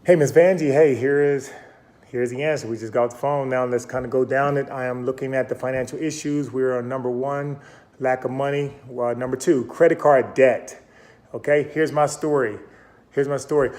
Hey, Miss Vanjie. Hey, here's the answer. We just got the phone. Now let's kind of go down it. I am looking at the financial issues. We're on number one, lack of money. Well, number two, credit card debt. Okay, here's my story. Here's my story.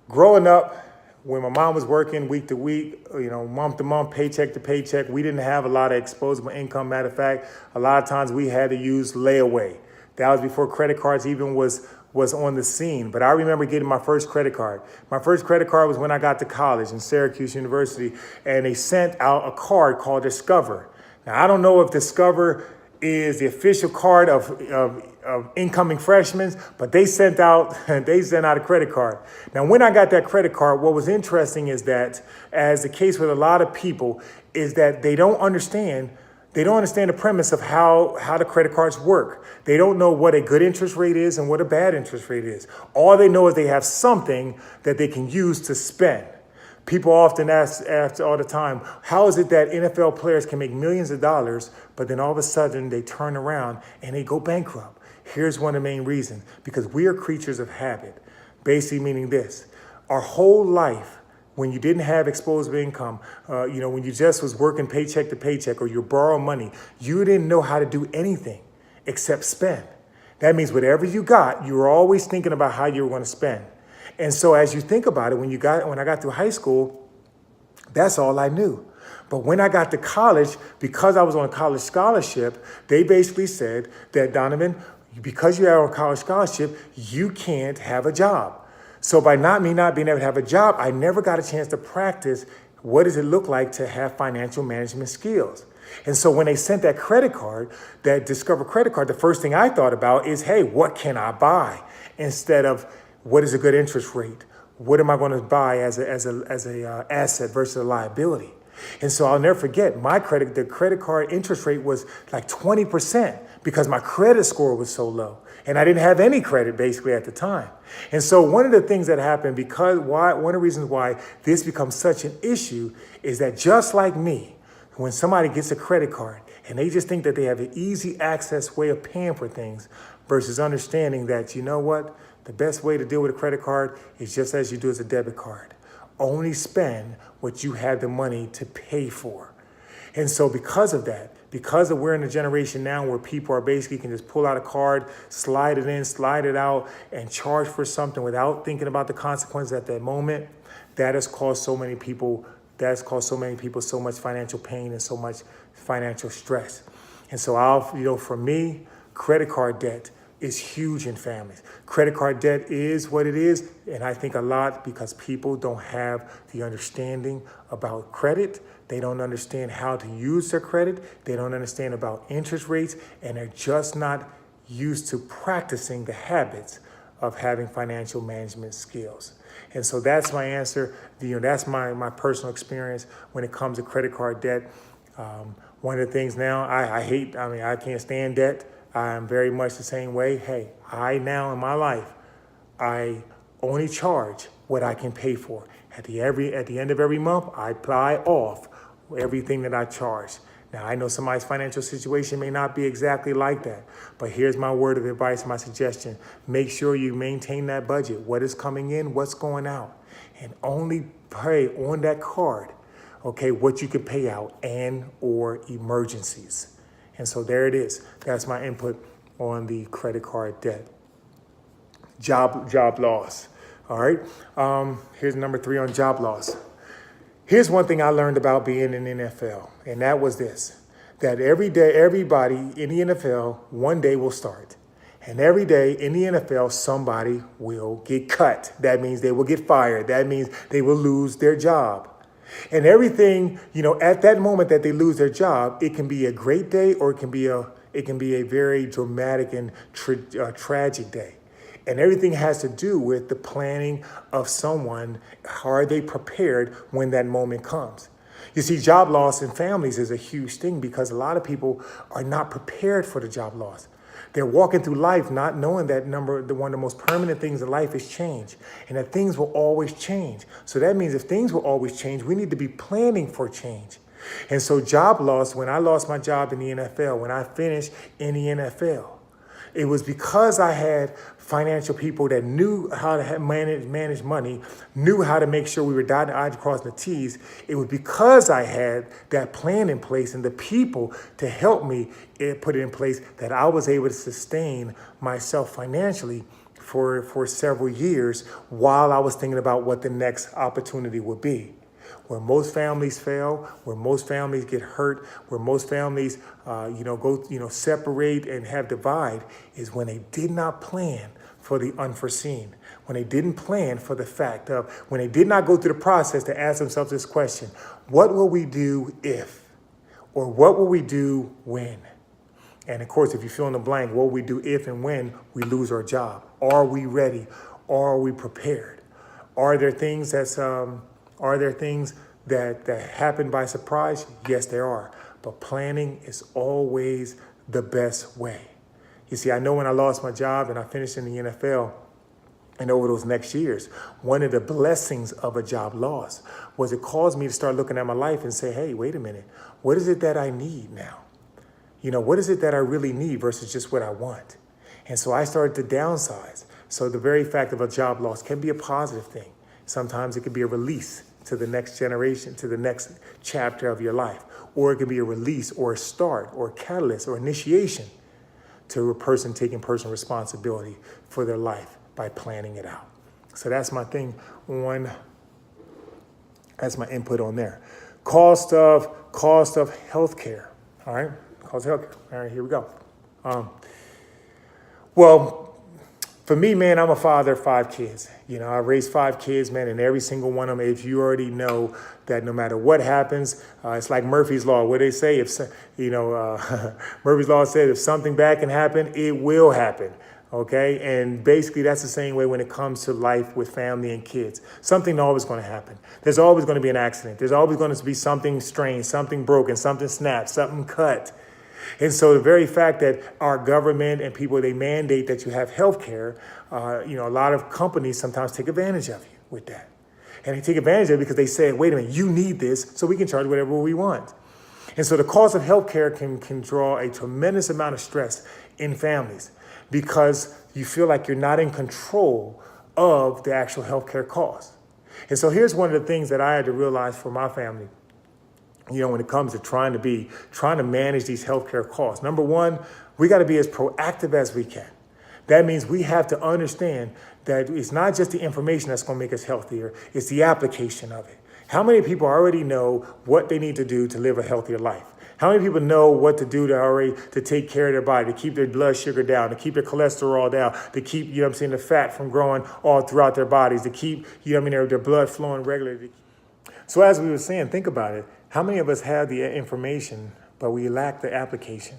Growing up, when my mom was working week to week, month to month, paycheck to paycheck, we didn't have a lot of exposable income. Matter of fact, a lot of times we had to use layaway. That was before credit cards even was on the scene. But I remember getting my first credit card. My first credit card was when I got to college in Syracuse University, and they sent out a card called Discover. Now, I don't know if Discover is the official card of incoming freshmen, but they sent out a credit card. Now, when I got that credit card, what was interesting is that, as the case with a lot of people, is that they don't understand the premise of how the credit cards work. They don't know what a good interest rate is and what a bad interest rate is. All they know is they have something that they can use to spend. People often ask all the time, how is it that NFL players can make millions of dollars, but then all of a sudden they turn around and they go bankrupt? Here's one of the main reasons: because we are creatures of habit. Basically meaning this: our whole life, when you didn't have exposable income, when you just was working paycheck to paycheck or you borrow money, you didn't know how to do anything except spend. That means whatever you got, you were always thinking about how you were going to spend. And so as you think about it, when I got through high school, that's all I knew. But when I got to college, because I was on a college scholarship, they basically said that, Donovan, because you are on a college scholarship, you can't have a job. So by not being able to have a job, I never got a chance to practice what does it look like to have financial management skills. And so when they sent that credit card, that Discover credit card, the first thing I thought about is, hey, what can I buy? Instead of what is a good interest rate? What am I going to buy as a asset versus a liability? And so I'll never forget the credit card interest rate was like 20% because my credit score was so low. And I didn't have any credit basically at the time. And so one of the things that happened, one of the reasons why this becomes such an issue is that, just like me, when somebody gets a credit card and they just think that they have an easy access way of paying for things versus understanding that, you know what, the best way to deal with a credit card is just as you do as a debit card. Only spend what you have the money to pay for. And so because of we're in a generation now where people are basically can just pull out a card, slide it in, slide it out, and charge for something without thinking about the consequences at that moment, that has caused so many people so much financial pain and so much financial stress. And so for me, credit card debt is huge in families. Credit card debt is what it is, and I think a lot because people don't have the understanding about credit. They don't understand how to use their credit. They don't understand about interest rates, and they're just not used to practicing the habits of having financial management skills. And so that's my answer. That's my personal experience when it comes to credit card debt. One of the things now I can't stand debt. I'm very much the same way. Hey, now in my life, I only charge what I can pay for. At the end of every month, I buy off everything that I charge. Now, I know somebody's financial situation may not be exactly like that, but here's my word of advice, my suggestion. Make sure you maintain that budget. What is coming in, what's going out, and only pay on that card, okay, what you can pay out and or emergencies. And so there it is. That's my input on the credit card debt. Job loss. All right. Here's number 3 on job loss. Here's one thing I learned about being in the NFL, and that was this: that every day, everybody in the NFL one day will start. And every day in the NFL, somebody will get cut. That means they will get fired. That means they will lose their job. And everything, at that moment that they lose their job, it can be a great day or it can be a very dramatic and tragic day. And everything has to do with the planning of someone. How are they prepared when that moment comes? You see, job loss in families is a huge thing because a lot of people are not prepared for the job loss. They're walking through one of the most permanent things in life is change, and that things will always change. So that means if things will always change, we need to be planning for change. And so job loss, when I lost my job in the NFL, when I finished in the NFL, it was because I had financial people that knew how to manage money, knew how to make sure we were dotting the I's and crossing the T's. It was because I had that plan in place and the people to help me put it in place that I was able to sustain myself financially for several years while I was thinking about what the next opportunity would be. Where most families fail, where most families get hurt, where most families, separate and have divide, is when they did not plan for the unforeseen. When they didn't plan for the fact of, when they did not go through the process to ask themselves this question: what will we do if, or what will we do when? And of course, if you fill in the blank, what will we do if and when we lose our job? Are we ready? Are we prepared? Are there things that happen by surprise? Yes, there are. But planning is always the best way. You see, I know when I lost my job and I finished in the NFL, and over those next years, one of the blessings of a job loss was it caused me to start looking at my life and say, hey, wait a minute, what is it that I need now? What is it that I really need versus just what I want? And so I started to downsize. So the very fact of a job loss can be a positive thing. Sometimes it could be a release to the next generation, to the next chapter of your life. Or it could be a release or a start or a catalyst or initiation to a person taking personal responsibility for their life by planning it out. So that's my thing that's my input on there. Cost of healthcare. All right, cost of healthcare. All right, here we go. For me, man, I'm a father of 5 kids. I raised 5 kids, man, and every single one of them, if you already know that no matter what happens, it's like Murphy's Law, where they say, Murphy's Law says if something bad can happen, it will happen, okay? And basically that's the same way when it comes to life with family and kids. Something always going to happen. There's always going to be an accident. There's always going to be something strange, something broken, something snapped, something cut. And so the very fact that our government and people, they mandate that you have health care, a lot of companies sometimes take advantage of you with that. And they take advantage of it because they say, wait a minute, you need this, so we can charge whatever we want. And so the cost of health care can draw a tremendous amount of stress in families because you feel like you're not in control of the actual health care cost. And so here's one of the things that I had to realize for my family. When it comes to trying to manage these healthcare costs. Number one, we got to be as proactive as we can. That means we have to understand that it's not just the information that's going to make us healthier, it's the application of it. How many people already know what they need to do to live a healthier life? How many people know what to do to take care of their body, to keep their blood sugar down, to keep their cholesterol down, to keep, the fat from growing all throughout their bodies, to keep, their blood flowing regularly. So as we were saying, think about it. How many of us have the information, but we lack the application?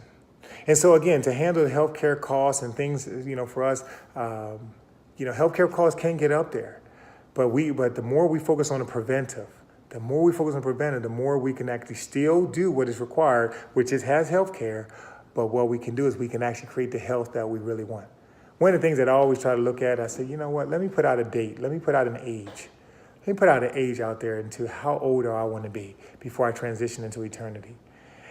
And so again, to handle the healthcare costs and things, for us, healthcare costs can get up there. But the more we focus on the preventive, the more we can actually still do what is required, which is has healthcare. But what we can do is we can actually create the health that we really want. One of the things that I always try to look at, I say, let me put out a date. Let me put out an age. Let me put out an age out there into how old do I want to be before I transition into eternity.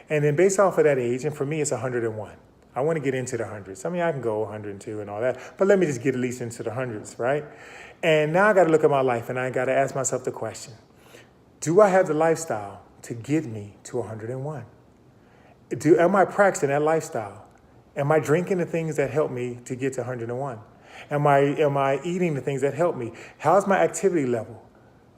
And then based off of that age, and for me, it's 101. I want to get into the hundreds. I can go 102 and all that, but let me just get at least into the hundreds, right? And now I got to look at my life and I got to ask myself the question, do I have the lifestyle to get me to 101? Am I practicing that lifestyle? Am I drinking the things that help me to get to 101? Am I eating the things that help me? How's my activity level?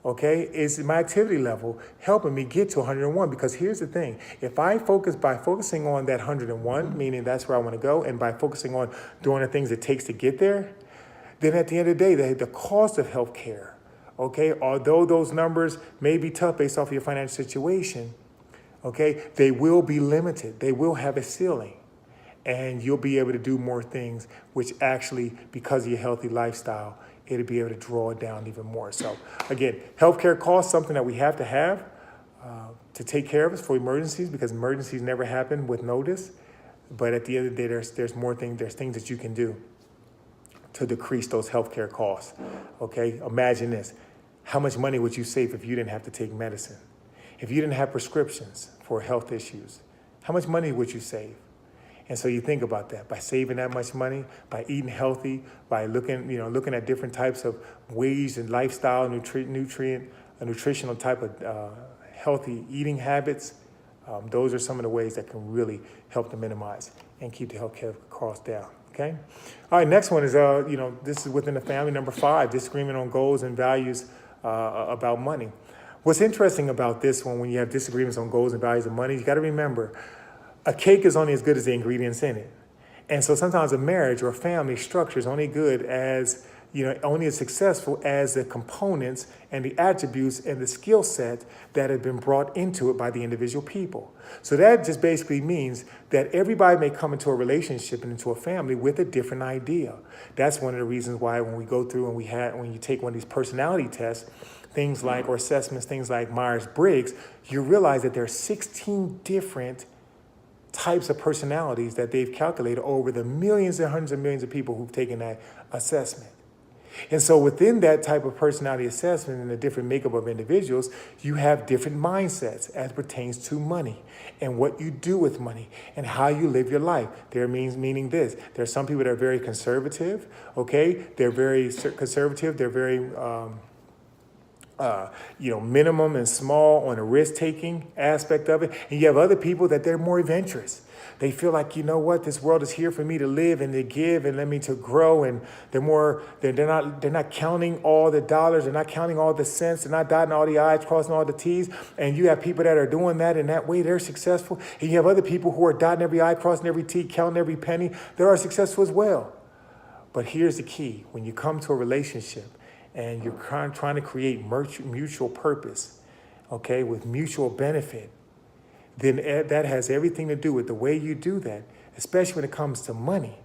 Okay, is my activity level helping me get to 101? Because here's the thing, if I focusing on that 101, meaning that's where I want to go, and by focusing on doing the things it takes to get there, then at the end of the day, the cost of healthcare, okay, although those numbers may be tough based off of your financial situation, okay, they will be limited. They will have a ceiling. And you'll be able to do more things, which actually, because of your healthy lifestyle, it'll be able to draw it down even more. So again, healthcare costs something that we have to take care of us for emergencies, because emergencies never happen with notice. But at the end of the day, there's more things. There's things that you can do to decrease those healthcare costs. Okay, imagine this: how much money would you save if you didn't have to take medicine? If you didn't have prescriptions for health issues, how much money would you save? And so you think about that, by saving that much money, by eating healthy, by looking at different types of ways and lifestyle, nutritional type of healthy eating habits. Those are some of the ways that can really help to minimize and keep the healthcare costs down. Okay. All right. Next one is, this is within the family. Number 5, disagreement on goals and values about money. What's interesting about this one, when you have disagreements on goals and values of money, you got to remember, a cake is only as good as the ingredients in it. And so sometimes a marriage or a family structure is only good as, only as successful as the components and the attributes and the skill set that have been brought into it by the individual people. So that just basically means that everybody may come into a relationship and into a family with a different idea. That's one of the reasons why when we go through and when you take one of these personality tests, or assessments, things like Myers-Briggs, you realize that there are 16 different types of personalities that they've calculated over the millions and hundreds of millions of people who've taken that assessment. And so within that type of personality assessment and the different makeup of individuals, you have different mindsets as pertains to money and what you do with money and how you live your life. Meaning this. There are some people that are very conservative, okay? They're very conservative. They're very minimum and small on the risk-taking aspect of it. And you have other people that they're more adventurous. They feel like, this world is here for me to live and to give and let me to grow. And they're not counting all the dollars. They're not counting all the cents. They're not dotting all the I's, crossing all the T's. And you have people that are doing that in that way. They're successful. And you have other people who are dotting every I, crossing every T, counting every penny. They are successful as well. But here's the key. When you come to a relationship, and you're trying to create mutual purpose, okay, with mutual benefit, then that has everything to do with the way you do that, especially when it comes to money,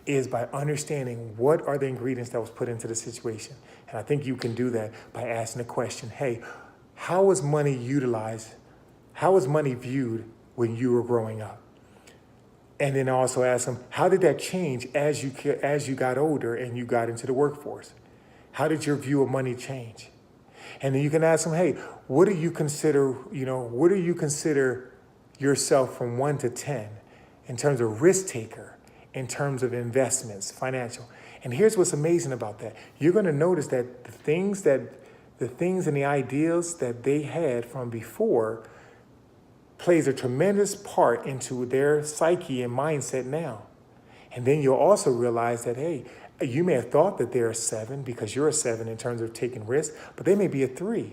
is by understanding what are the ingredients that was put into the situation. And I think you can do that by asking the question, hey, how was money utilized? How was money viewed when you were growing up? And then also ask them, how did that change as you got older and you got into the workforce? How did your view of money change? And then you can ask them, hey, what do you consider yourself from 1 to 10 in terms of risk taker, in terms of investments, financial? And here's what's amazing about that. You're going to notice that the things and the ideals that they had from before plays a tremendous part into their psyche and mindset now. And then you'll also realize that, hey, you may have thought that they're a 7 because you're a 7 in terms of taking risks, but they may be a 3.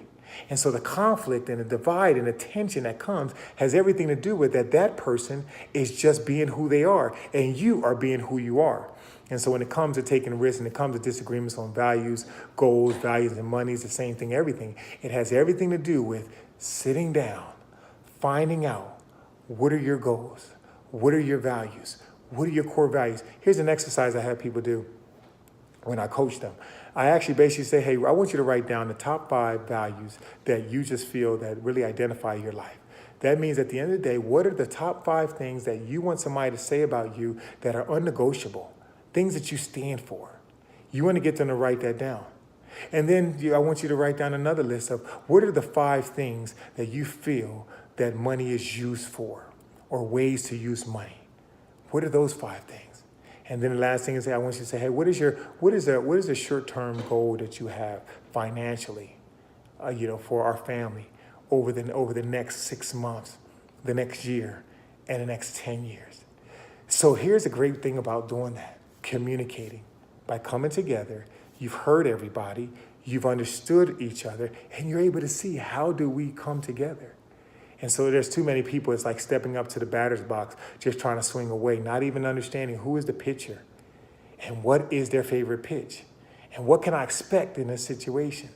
And so the conflict and the divide and the tension that comes has everything to do with that person is just being who they are and you are being who you are. And so when it comes to taking risks and it comes to disagreements on values, goals, values, and money, it's the same thing, everything. It has everything to do with sitting down, finding out what are your goals, what are your values, what are your core values. Here's an exercise I have people do when I coach them. I actually basically say, hey, I want you to write down the top 5 values that you just feel that really identify your life. That means at the end of the day, what are the top 5 things that you want somebody to say about you that are unnegotiable, things that you stand for? You want to get them to write that down. And then I want you to write down another list of what are the 5 things that you feel that money is used for or ways to use money. What are those 5 things? And then the last thing is, I want you to say, hey, what is the short-term goal that you have financially, for our family over the next 6 months, the next year, and the next 10 years? So here's the great thing about doing that, communicating. By coming together, you've heard everybody, you've understood each other, and you're able to see how do we come together. And so there's too many people, it's like stepping up to the batter's box, just trying to swing away, not even understanding who is the pitcher and what is their favorite pitch and what can I expect in this situation.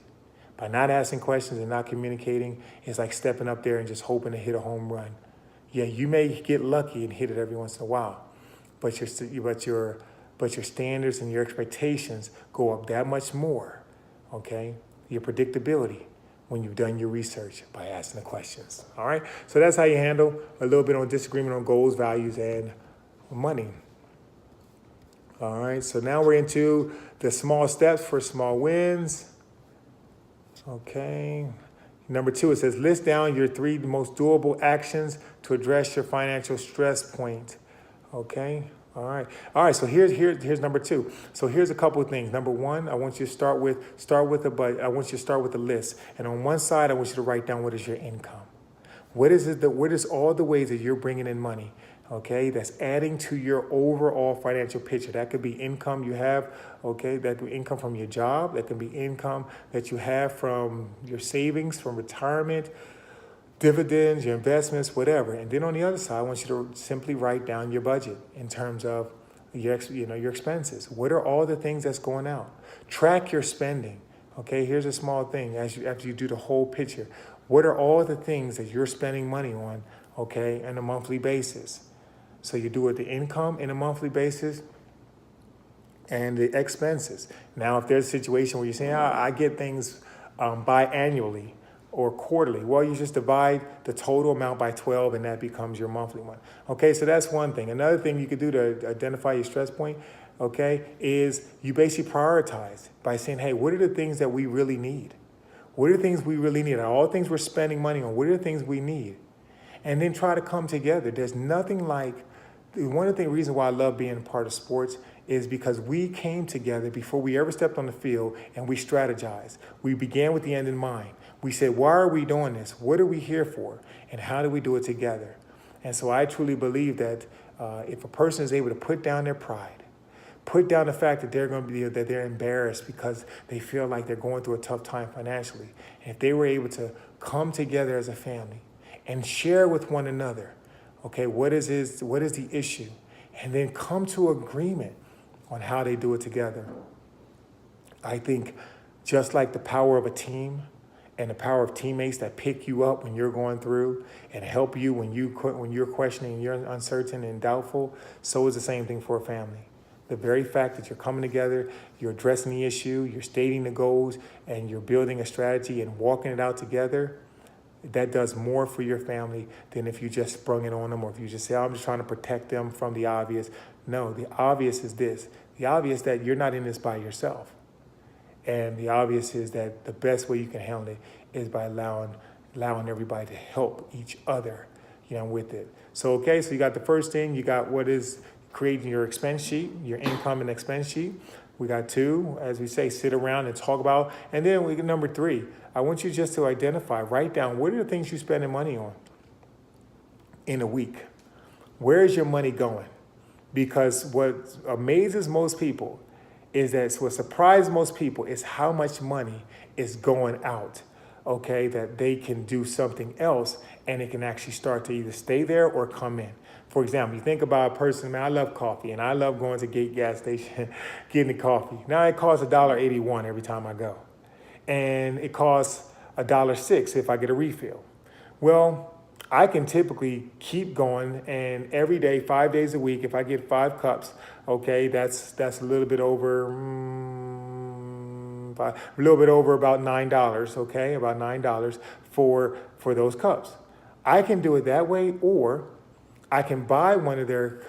By not asking questions and not communicating, it's like stepping up there and just hoping to hit a home run. Yeah, you may get lucky and hit it every once in a while, but your standards and your expectations go up that much more, okay? Your predictability when you've done your research by asking the questions, all right? So that's how you handle a little bit on disagreement on goals, values, and money. All right, so now we're into the small steps for small wins. Okay. Number 2, it says list down your 3 most doable actions to address your financial stress point. Okay. All right. All right. So here's number two. So here's a couple of things. Number one, I want you to start with I want you to start with a list. And on one side, I want you to write down what is your income. What is all the ways that you're bringing in money? Okay, that's adding to your overall financial picture. That could be income you have, okay, that could be income from your job, that could be income that you have from your savings, from retirement, dividends, your investments, whatever. And then on the other side, I want you to simply write down your budget in terms of your expenses. What are all the things that's going out? Track your spending. Okay, here's a small thing after you do the whole picture. What are all the things that you're spending money on, okay, on a monthly basis? So you do it the income in a monthly basis and the expenses. Now, if there's a situation where you're saying, I get things biannually or quarterly, well, you just divide the total amount by 12 and that becomes your monthly one. Okay, so that's one thing. Another thing you could do to identify your stress point, okay, is you basically prioritize by saying, hey, what are the things that we really need? What are the things we really need? All the things we're spending money on, what are the things we need? And then try to come together. There's nothing like, one of the reasons why I love being a part of sports is because we came together before we ever stepped on the field and we strategized. We began with the end in mind. We said, why are we doing this? What are we here for? And how do we do it together? And so I truly believe that if a person is able to put down their pride, put down the fact that they're embarrassed because they feel like they're going through a tough time financially, and if they were able to come together as a family and share with one another, okay, what is the issue, and then come to agreement on how they do it together. I think just like the power of a team and the power of teammates that pick you up when you're going through and help you when you're questioning, you're uncertain and doubtful, so is the same thing for a family. The very fact that you're coming together, you're addressing the issue, you're stating the goals, and you're building a strategy and walking it out together, that does more for your family than if you just sprung it on them or if you just say, I'm just trying to protect them from the obvious. No, the obvious is this. The obvious that you're not in this by yourself. And the obvious is that the best way you can handle it is by allowing everybody to help each other, with it. So, okay, so you got the first thing, you got what is creating your expense sheet, your income and expense sheet. We got two, as we say, sit around and talk about. And then we get number three. I want you just to identify, write down, what are the things you're spending money on in a week? Where is your money going? Because what amazes most people is that, what surprises most people is how much money is going out, okay, that they can do something else and it can actually start to either stay there or come in. For example, you think about a person, man, I love coffee and I love going to Gate gas station, getting the coffee. Now it costs $1.81 every time I go. And it costs $1.06 if I get a refill. Well, I can typically keep going, and every day, 5 days a week, if I get 5 cups, okay, that's a little bit over, about $9, okay, about $9 for those cups. I can do it that way, or I can buy one of their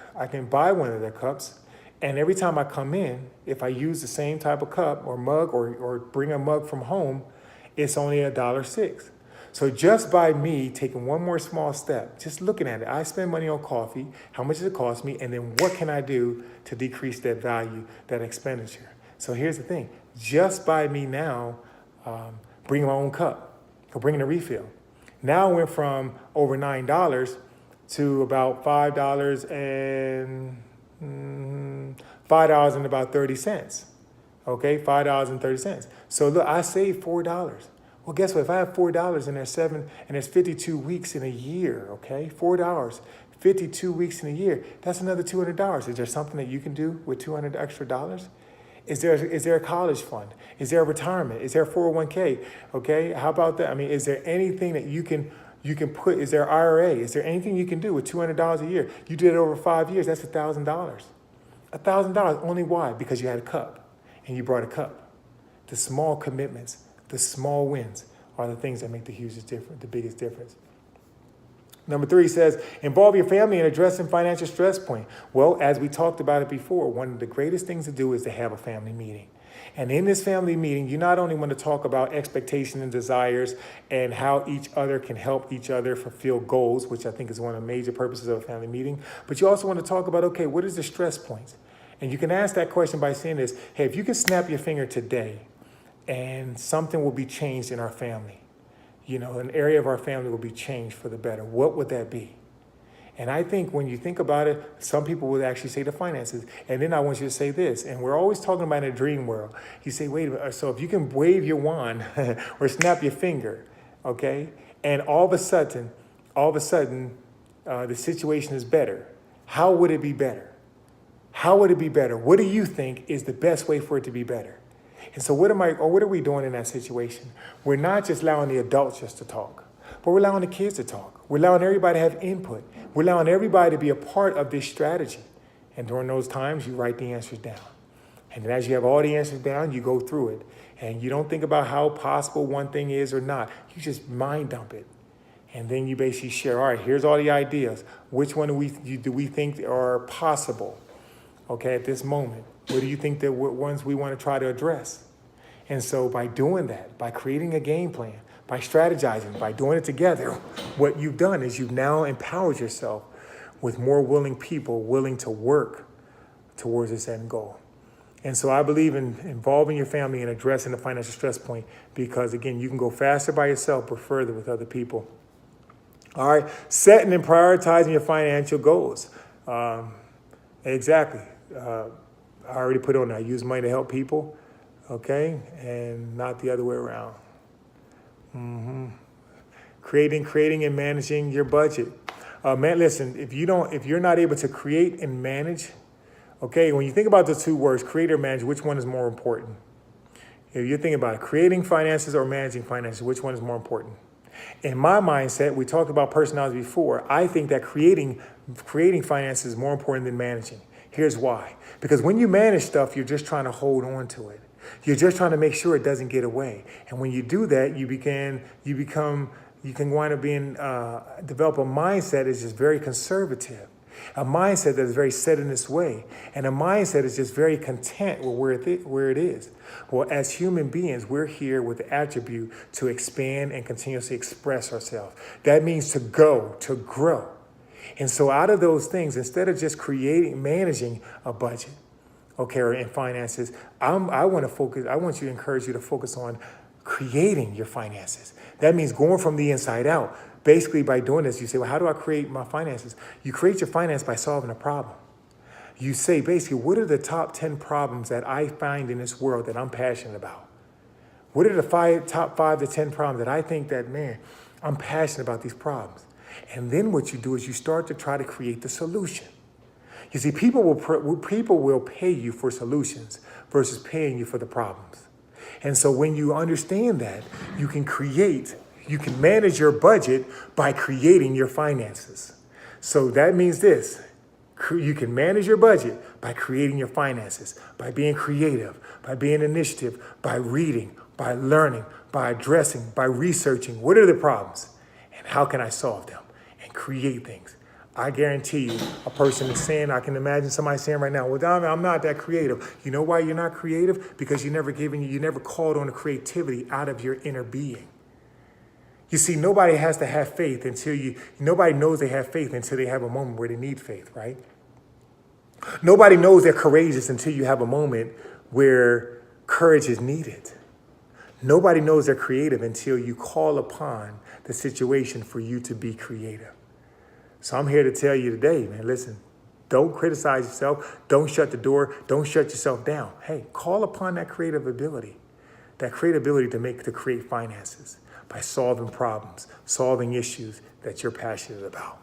cups, and every time I come in, if I use the same type of cup or mug or bring a mug from home, it's only $1.06. So just by me taking one more small step, just looking at it, I spend money on coffee, how much does it cost me, and then what can I do to decrease that value, that expenditure? So here's the thing, just by me now bringing my own cup or bringing a refill, now I went from over $9 to about $5 and about 30 cents. Okay, $5.30. So look, I saved $4. Well, guess what? If I have $4 and there's 52 weeks in a year, okay? $4, 52 weeks in a year, that's another $200. Is there something that you can do with $200 extra dollars? Is there a college fund? Is there a retirement? Is there a 401k? Okay, how about that? I mean, is there anything that you can put? Is there IRA? Is there anything you can do with $200 a year? You did it over 5 years, that's $1,000. $1,000, only why? Because you had a cup and you brought a cup. The small commitments, the small wins are the things that make the biggest difference. Number 3 says, involve your family in addressing financial stress point. Well, as we talked about it before, one of the greatest things to do is to have a family meeting. And in this family meeting, you not only want to talk about expectations and desires and how each other can help each other fulfill goals, which I think is one of the major purposes of a family meeting, but you also want to talk about, okay, what is the stress points? And you can ask that question by saying this, hey, if you can snap your finger today and something will be changed in our family, an area of our family will be changed for the better, what would that be? And I think when you think about it, some people would actually say the finances. And then I want you to say this, and we're always talking about in a dream world. You say, wait a minute, so if you can wave your wand or snap your finger, okay, and all of a sudden, the situation is better. How would it be better? How would it be better? What do you think is the best way for it to be better? And so what are we doing in that situation? We're not just allowing the adults just to talk, but we're allowing the kids to talk. We're allowing everybody to have input. We're allowing everybody to be a part of this strategy. And during those times, you write the answers down. And then as you have all the answers down, you go through it. And you don't think about how possible one thing is or not. You just mind dump it. And then you basically share, all right, here's all the ideas. Which one do we think are possible, okay, at this moment? What do you think that ones we want to try to address? And so by doing that, by creating a game plan, by strategizing, by doing it together, what you've done is you've now empowered yourself with more willing people willing to work towards this end goal. And so I believe in involving your family and addressing the financial stress point because, again, you can go faster by yourself but further with other people. All right, setting and prioritizing your financial goals. Exactly. I already put on there, I use money to help people, okay, and not the other way around. Creating and managing your budget. Man, listen, if you're not able to create and manage, okay, when you think about the two words, create or manage, which one is more important? If you're thinking about it, creating finances or managing finances, which one is more important? In my mindset, we talked about personality before. I think that creating finances is more important than managing. Here's why. Because when you manage stuff, you're just trying to hold on to it. You're just trying to make sure it doesn't get away. And when you do that, you can wind up develop a mindset that's just very conservative. A mindset that is very set in its way. And a mindset is just very content with where it is. Well, as human beings, we're here with the attribute to expand and continuously express ourselves. That means to grow. And so out of those things, instead of just managing a budget, okay, or in finances, I want you to encourage you to focus on creating your finances. That means going from the inside out. Basically, by doing this, you say, well, how do I create my finances? You create your finance by solving a problem. You say, basically, what are the top 10 problems that I find in this world that I'm passionate about? What are the top 5 to 10 problems that I think that, man, I'm passionate about these problems? And then what you do is you start to try to create the solution. You see, people will pay you for solutions versus paying you for the problems. And so when you understand that, you can manage your budget by creating your finances. So that means this. You can manage your budget by creating your finances, by being creative, by being initiative, by reading, by learning, by addressing, by researching. What are the problems? And how can I solve them? And create things. I guarantee you, a person is saying, I can imagine somebody saying right now, well, Don, I'm not that creative. You know why you're not creative? Because you never called on the creativity out of your inner being. You see, nobody has to have faith nobody knows they have faith until they have a moment where they need faith, right? Nobody knows they're courageous until you have a moment where courage is needed. Nobody knows they're creative until you call upon the situation for you to be creative. So I'm here to tell you today, man, listen, don't criticize yourself. Don't shut the door. Don't shut yourself down. Hey, call upon that creative ability to create finances by solving problems, solving issues that you're passionate about.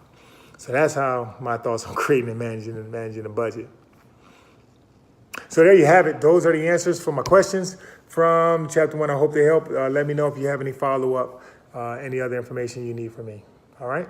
So that's how my thoughts on creating and managing a budget. So there you have it. Those are the answers for my questions from chapter 1. I hope they help. Let me know if you have any follow-up, any other information you need from me. All right?